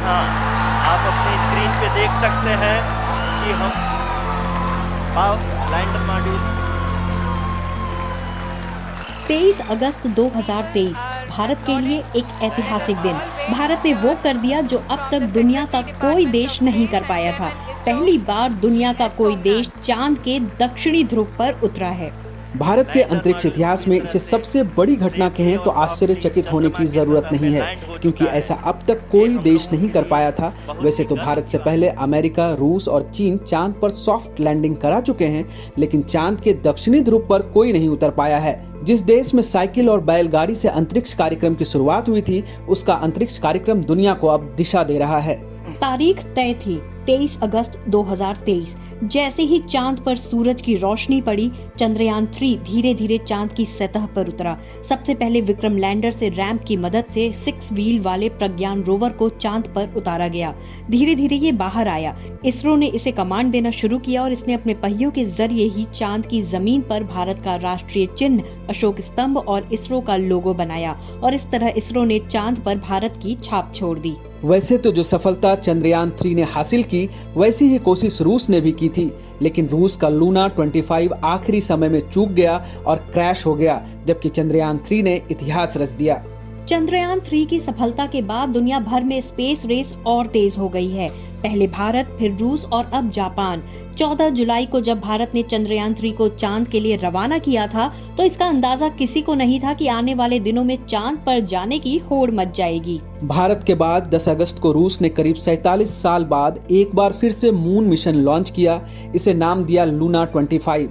हाँ, आप अपनी स्क्रीन पे देख सकते हैं कि हम लैंडर मॉड्यूल 23 अगस्त 2023 भारत के लिए एक ऐतिहासिक दिन। भारत ने वो कर दिया जो अब तक दुनिया का कोई देश नहीं कर पाया था। पहली बार दुनिया का कोई देश चांद के दक्षिणी ध्रुव पर उतरा है। भारत के अंतरिक्ष इतिहास में इसे सबसे बड़ी घटना कहें तो आश्चर्यचकित होने की जरूरत नहीं है, क्योंकि ऐसा अब तक कोई देश नहीं कर पाया था। वैसे तो भारत से पहले अमेरिका, रूस और चीन चांद पर सॉफ्ट लैंडिंग करा चुके हैं, लेकिन चांद के दक्षिणी ध्रुव पर कोई नहीं उतर पाया है। जिस देश में साइकिल और बैलगाड़ी से अंतरिक्ष कार्यक्रम की शुरुआत हुई थी, उसका अंतरिक्ष कार्यक्रम दुनिया को अब दिशा दे रहा है। तारीख तय थी 23 अगस्त 2023। जैसे ही चांद पर सूरज की रोशनी पड़ी, चंद्रयान 3 धीरे धीरे चांद की सतह पर उतरा। सबसे पहले विक्रम लैंडर से रैंप की मदद से 6 व्हील वाले प्रज्ञान रोवर को चांद पर उतारा गया। धीरे धीरे ये बाहर आया। इसरो ने इसे कमांड देना शुरू किया और इसने अपने पहियों के जरिए ही चांद की जमीन पर भारत का राष्ट्रीय चिन्ह, अशोक स्तंभ और इसरो का लोगो बनाया, और इस तरह इसरो ने चांद पर भारत की छाप छोड़ दी। वैसे तो जो सफलता चंद्रयान 3 ने हासिल की, वैसी ही कोशिश रूस ने भी की थी, लेकिन रूस का लूना 25 आखिरी समय में चूक गया और क्रैश हो गया, जबकि चंद्रयान 3 ने इतिहास रच दिया। चंद्रयान 3 की सफलता के बाद दुनिया भर में स्पेस रेस और तेज हो गई है। पहले भारत, फिर रूस और अब जापान। 14 जुलाई को जब भारत ने चंद्रयान 3 को चांद के लिए रवाना किया था, तो इसका अंदाजा किसी को नहीं था कि आने वाले दिनों में चांद पर जाने की होड़ मच जाएगी। भारत के बाद 10 अगस्त को रूस ने करीब 47 साल बाद एक बार फिर से मून मिशन लॉन्च किया। इसे नाम दिया लूना 25।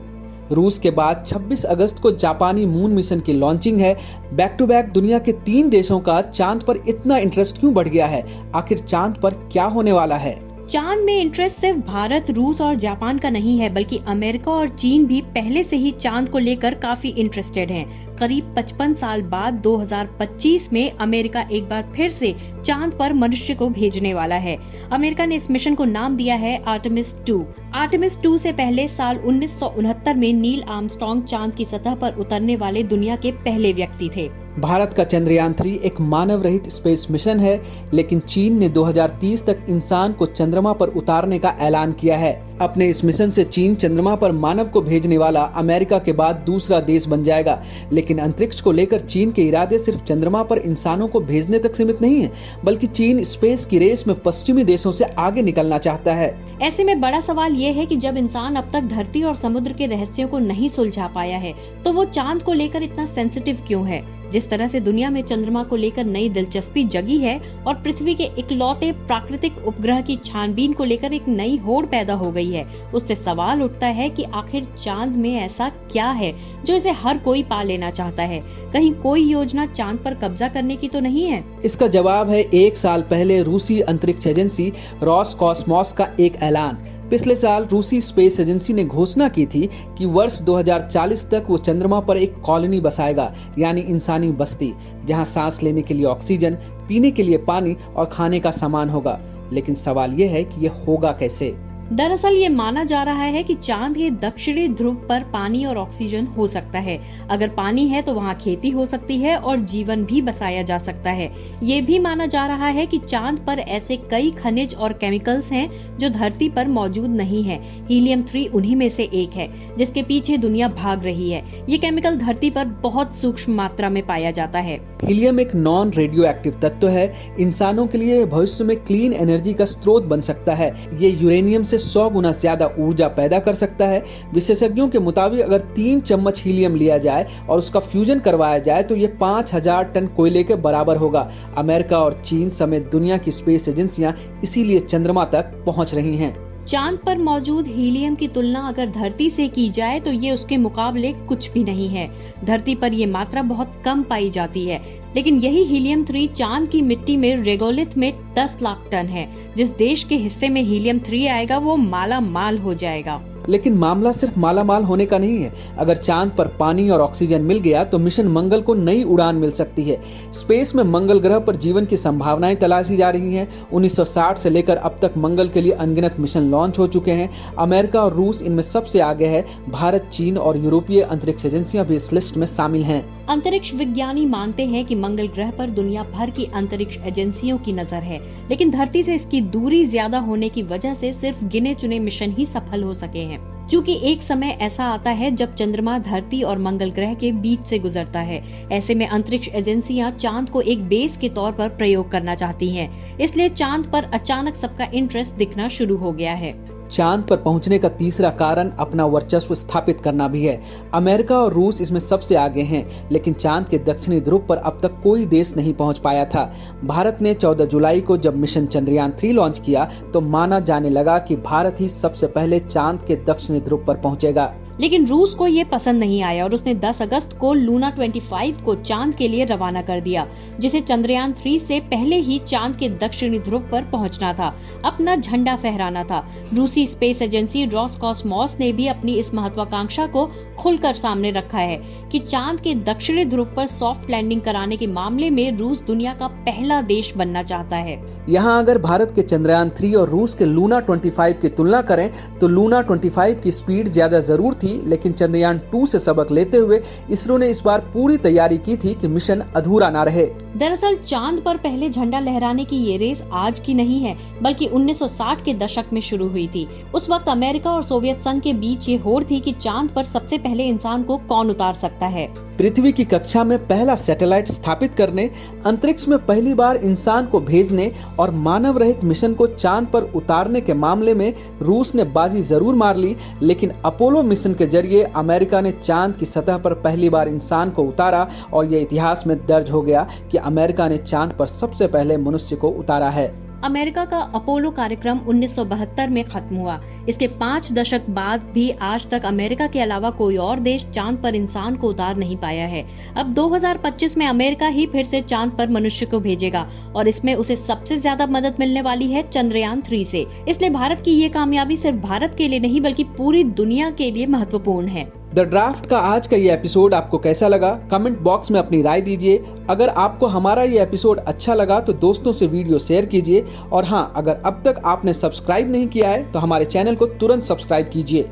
रूस के बाद 26 अगस्त को जापानी मून मिशन की लॉन्चिंग है। बैक टू बैक दुनिया के 3 देशों का चांद पर इतना इंटरेस्ट क्यों बढ़ गया है? आखिर चांद पर क्या होने वाला है? चांद में इंटरेस्ट सिर्फ भारत, रूस और जापान का नहीं है, बल्कि अमेरिका और चीन भी पहले से ही चांद को लेकर काफी इंटरेस्टेड हैं। करीब 55 साल बाद 2025 में अमेरिका एक बार फिर से चांद पर मनुष्य को भेजने वाला है। अमेरिका ने इस मिशन को नाम दिया है आर्टेमिस 2। आर्टेमिस 2 से पहले साल 1969 में नील आर्मस्ट्रांग चांद की सतह पर उतरने वाले दुनिया के पहले व्यक्ति थे। भारत का चंद्रयान 3 एक मानव रहित स्पेस मिशन है, लेकिन चीन ने 2030 तक इंसान को चंद्रमा पर उतारने का ऐलान किया है। अपने इस मिशन से चीन चंद्रमा पर मानव को भेजने वाला अमेरिका के बाद दूसरा देश बन जाएगा। लेकिन अंतरिक्ष को लेकर चीन के इरादे सिर्फ चंद्रमा पर इंसानों को भेजने तक सीमित नहीं है, बल्कि चीन स्पेस की रेस में पश्चिमी देशों से आगे निकलना चाहता है। ऐसे में बड़ा सवाल ये है कि जब इंसान अब तक धरती और समुद्र के रहस्यों को नहीं सुलझा पाया है, तो वो चांद को लेकर इतना सेंसिटिव क्यों है? जिस तरह से दुनिया में चंद्रमा को लेकर नई दिलचस्पी जगी है और पृथ्वी के इकलौते प्राकृतिक उपग्रह की छानबीन को लेकर एक नई होड़ पैदा हो गई है, उससे सवाल उठता है कि आखिर चांद में ऐसा क्या है जो इसे हर कोई पा लेना चाहता है? कहीं कोई योजना चांद पर कब्जा करने की तो नहीं है? इसका जवाब है 1 साल पहले रूसी अंतरिक्ष एजेंसी रॉसकॉस्मोस का एक ऐलान। पिछले साल रूसी स्पेस एजेंसी ने घोषणा की थी कि वर्ष 2040 तक वो चंद्रमा पर एक कॉलोनी बसाएगा, यानी इंसानी बस्ती, जहां सांस लेने के लिए ऑक्सीजन, पीने के लिए पानी और खाने का सामान होगा। लेकिन सवाल ये है कि ये होगा कैसे? दरअसल ये माना जा रहा है कि चांद के दक्षिणी ध्रुव पर पानी और ऑक्सीजन हो सकता है। अगर पानी है तो वहाँ खेती हो सकती है और जीवन भी बसाया जा सकता है। ये भी माना जा रहा है कि चांद पर ऐसे कई खनिज और केमिकल्स हैं जो धरती पर मौजूद नहीं है। हीलियम 3 उन्हीं में से एक है, जिसके पीछे दुनिया भाग रही है। ये केमिकल धरती पर बहुत सूक्ष्म मात्रा में पाया जाता है। हीलियम एक नॉन रेडियो एक्टिव तत्व है। इंसानों के लिए भविष्य में क्लीन एनर्जी का स्रोत बन सकता है। ये यूरेनियम से 100 गुना ज्यादा ऊर्जा पैदा कर सकता है। विशेषज्ञों के मुताबिक अगर 3 चम्मच हीलियम लिया जाए और उसका फ्यूजन करवाया जाए तो ये 5000 टन कोयले के बराबर होगा। अमेरिका और चीन समेत दुनिया की स्पेस एजेंसियां इसीलिए चंद्रमा तक पहुंच रही हैं। चांद पर मौजूद हीलियम की तुलना अगर धरती से की जाए तो ये उसके मुकाबले कुछ भी नहीं है। धरती पर ये मात्रा बहुत कम पाई जाती है, लेकिन यही हीलियम 3 चांद की मिट्टी में रेगोलिथ में 10 लाख टन है। जिस देश के हिस्से में हीलियम 3 आएगा वो माला माल हो जाएगा। लेकिन मामला सिर्फ मालामाल होने का नहीं है। अगर चांद पर पानी और ऑक्सीजन मिल गया तो मिशन मंगल को नई उड़ान मिल सकती है। स्पेस में मंगल ग्रह पर जीवन की संभावनाएं तलाशी जा रही हैं। 1960 से लेकर अब तक मंगल के लिए अनगिनत मिशन लॉन्च हो चुके हैं। अमेरिका और रूस इनमें सबसे आगे है। भारत, चीन और यूरोपीय अंतरिक्ष एजेंसियां भी इस लिस्ट में शामिल हैं। अंतरिक्ष विज्ञानी मानते हैं कि मंगल ग्रह पर दुनिया भर की अंतरिक्ष एजेंसियों की नजर है, लेकिन धरती से इसकी दूरी ज्यादा होने की वजह से सिर्फ गिने चुने मिशन ही सफल हो सके हैं। क्योंकि एक समय ऐसा आता है जब चंद्रमा धरती और मंगल ग्रह के बीच से गुजरता है। ऐसे में अंतरिक्ष एजेंसियां चांद को एक बेस के तौर पर प्रयोग करना चाहती हैं। इसलिए चांद पर अचानक सबका इंटरेस्ट दिखना शुरू हो गया है। चांद पर पहुंचने का तीसरा कारण अपना वर्चस्व स्थापित करना भी है। अमेरिका और रूस इसमें सबसे आगे हैं, लेकिन चांद के दक्षिणी ध्रुव पर अब तक कोई देश नहीं पहुंच पाया था। भारत ने 14 जुलाई को जब मिशन चंद्रयान 3 लॉन्च किया तो माना जाने लगा कि भारत ही सबसे पहले चांद के दक्षिणी ध्रुव पर पहुंचेगा। लेकिन रूस को ये पसंद नहीं आया और उसने 10 अगस्त को लूना 25 को चांद के लिए रवाना कर दिया, जिसे चंद्रयान 3 से पहले ही चांद के दक्षिणी ध्रुव पर पहुंचना था, अपना झंडा फहराना था। रूसी स्पेस एजेंसी रोसकॉसमॉस ने भी अपनी इस महत्वाकांक्षा को खुलकर सामने रखा है कि चांद के दक्षिणी ध्रुव पर सॉफ्ट लैंडिंग कराने के मामले में रूस दुनिया का पहला देश बनना चाहता है। यहाँ अगर भारत के चंद्रयान 3 और रूस के लूना 25 की तुलना करें तो लूना 25 की स्पीड ज्यादा जरूर थी, लेकिन चंद्रयान 2 से सबक लेते हुए इसरो ने इस बार पूरी तैयारी की थी कि मिशन अधूरा ना रहे। दरअसल चांद पर पहले झंडा लहराने की ये रेस आज की नहीं है, बल्कि 1960 के दशक में शुरू हुई थी। उस वक्त अमेरिका और सोवियत संघ के बीच ये होड़ थी कि चांद पर सबसे पहले इंसान को कौन उतार सकता है। पृथ्वी की कक्षा में पहला सैटेलाइट स्थापित करने, अंतरिक्ष में पहली बार इंसान को भेजने और मानव रहित मिशन को चांद पर उतारने के मामले में रूस ने बाजी जरूर मार ली, लेकिन अपोलो मिशन के जरिए अमेरिका ने चांद की सतह पर पहली बार इंसान को उतारा और यह इतिहास में दर्ज हो गया कि अमेरिका ने चांद पर सबसे पहले मनुष्य को उतारा है। अमेरिका का अपोलो कार्यक्रम 1972 में खत्म हुआ। इसके 5 दशक बाद भी आज तक अमेरिका के अलावा कोई और देश चांद पर इंसान को उतार नहीं पाया है। अब 2025 में अमेरिका ही फिर से चांद पर मनुष्य को भेजेगा और इसमें उसे सबसे ज्यादा मदद मिलने वाली है चंद्रयान 3 से। इसलिए भारत की ये कामयाबी सिर्फ भारत के लिए नहीं बल्कि पूरी दुनिया के लिए महत्वपूर्ण है। द ड्राफ्ट का आज का ये एपिसोड आपको कैसा लगा? कमेंट बॉक्स में अपनी राय दीजिए। अगर आपको हमारा ये एपिसोड अच्छा लगा तो दोस्तों से वीडियो शेयर कीजिए और हाँ, अगर अब तक आपने सब्सक्राइब नहीं किया है तो हमारे चैनल को तुरंत सब्सक्राइब कीजिए।